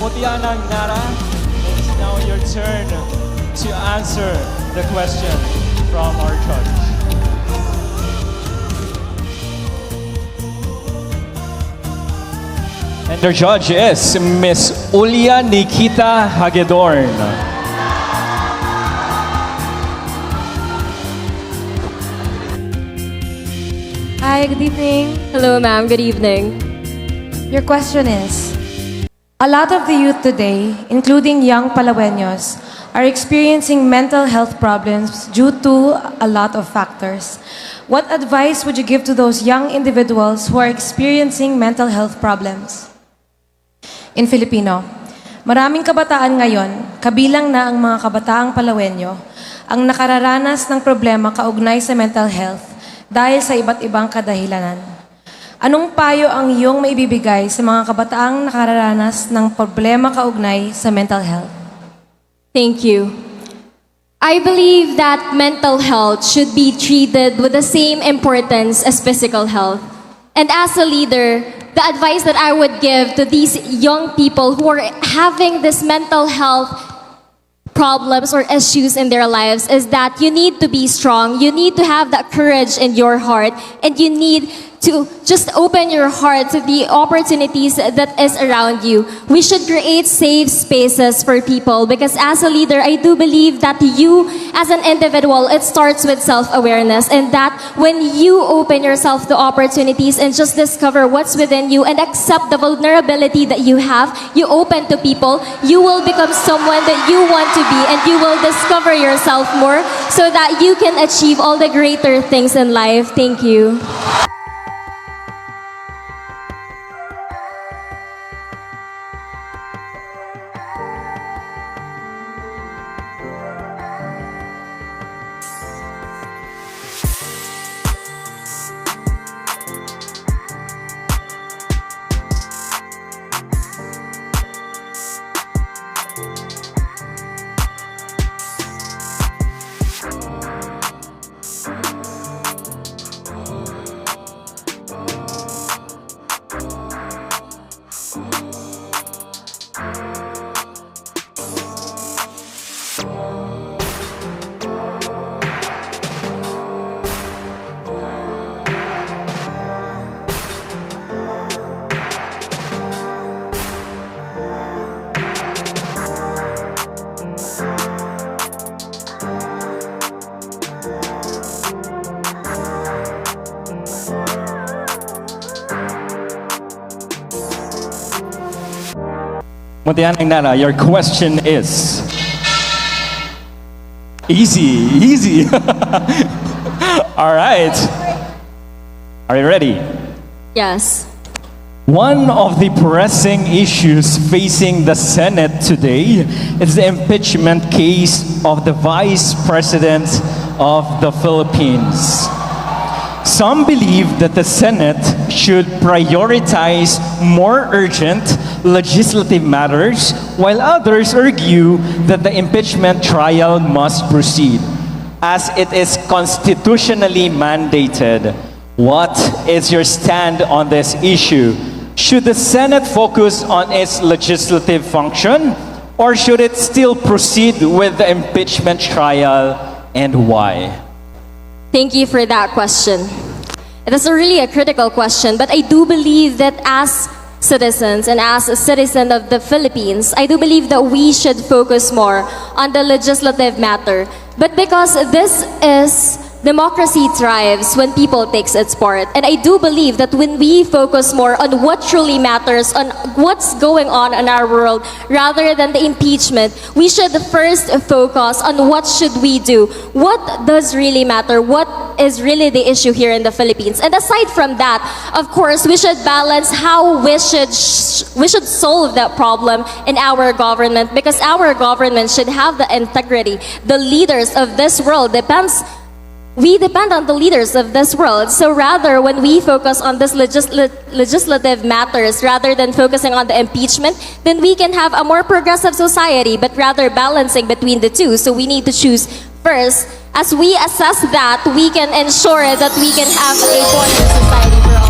Mutya ng Nara, it's now your turn to answer the question from our judge. And the judge is Miss Ulia Nikita Hagedorn. Hi, good evening. Hello, ma'am. Good evening. Your question is, a lot of the youth today, including young Palaweños, are experiencing mental health problems due to a lot of factors. What advice would you give to those young individuals who are experiencing mental health problems? In Filipino, maraming kabataan ngayon, kabilang na ang mga kabataang Palaweño, ang nakararanas ng problema kaugnay sa mental health dahil sa iba't ibang kadahilanan. Anong payo ang iyong maibibigay sa mga kabataang nakararanas ng problema kaugnay sa mental health? Thank you. I believe that mental health should be treated with the same importance as physical health. And as a leader, the advice that I would give to these young people who are having this mental health problems or issues in their lives is that you need to be strong. You need to have that courage in your heart, and you need to just open your heart to the opportunities that is around you. We should create safe spaces for people because as a leader, I do believe that you as an individual, it starts with self-awareness, and that when you open yourself to opportunities and just discover what's within you and accept the vulnerability that you have, you open to people, you will become someone that you want to be, and you will discover yourself more so that you can achieve all the greater things in life. Thank you. Mutya ng Nara, your question is easy. All right. Are you ready? Yes. One of the pressing issues facing the Senate today is the impeachment case of the Vice President of the Philippines. Some believe that the Senate should prioritize more urgent legislative matters, while others argue that the impeachment trial must proceed, as it is constitutionally mandated. What is your stand on this issue? Should the Senate focus on its legislative function, or should it still proceed with the impeachment trial, and why? Thank you for that question. It is really a critical question, but I do believe that as citizens and as a citizen of the Philippines, I do believe that we should focus more on the legislative matter. But because this is democracy thrives when people takes its part. And I do believe that when we focus more on what truly matters, on what's going on in our world, rather than the impeachment, we should first focus on what should we do. What does really matter? What is really the issue here in the Philippines? And aside from that, of course, we should balance how we should solve that problem in our government, because our government should have the integrity. The leaders of this world we depend on the leaders of this world. So rather, when we focus on this legislative matters, rather than focusing on the impeachment, then we can have a more progressive society, but rather balancing between the two. So we need to choose first. As we assess that, we can ensure that we can have a better society for all.